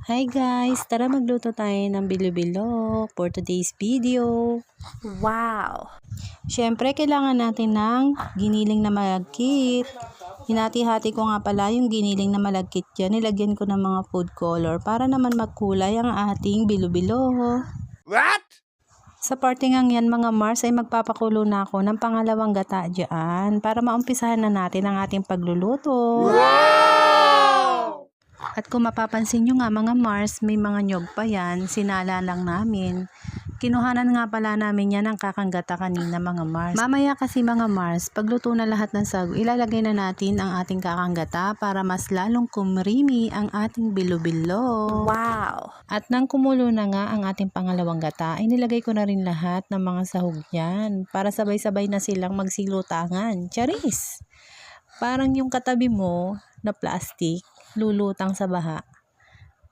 Hi guys! Tara magluto tayo ng bilo-bilo for today's video. Wow! Siyempre, kailangan natin ng giniling na malagkit. Hinati-hati ko nga pala yung giniling na malagkit dyan. Nilagyan ko ng mga food color para naman magkulay ang ating bilo-bilo. What? Sa parte ngang yan mga Mars ay magpapakulo na ako ng pangalawang gata dyan para maumpisahan na natin ang ating pagluluto. Wow! At kung mapapansin nyo nga mga Mars, may mga nyog pa yan, sinala lang namin. Kinuhanan nga pala namin yan ng kakanggata kanina mga Mars. Mamaya kasi mga Mars, pagluto na lahat ng sago, ilalagay na natin ang ating kakanggata para mas lalong kumrimi ang ating bilo-bilo. Wow! At nang kumulo na nga ang ating pangalawang gata, ay nilagay ko na rin lahat ng mga sahog yan para sabay-sabay na silang magsilutangan. Charis! Parang yung katabi mo na plastic, lulutang sa baha.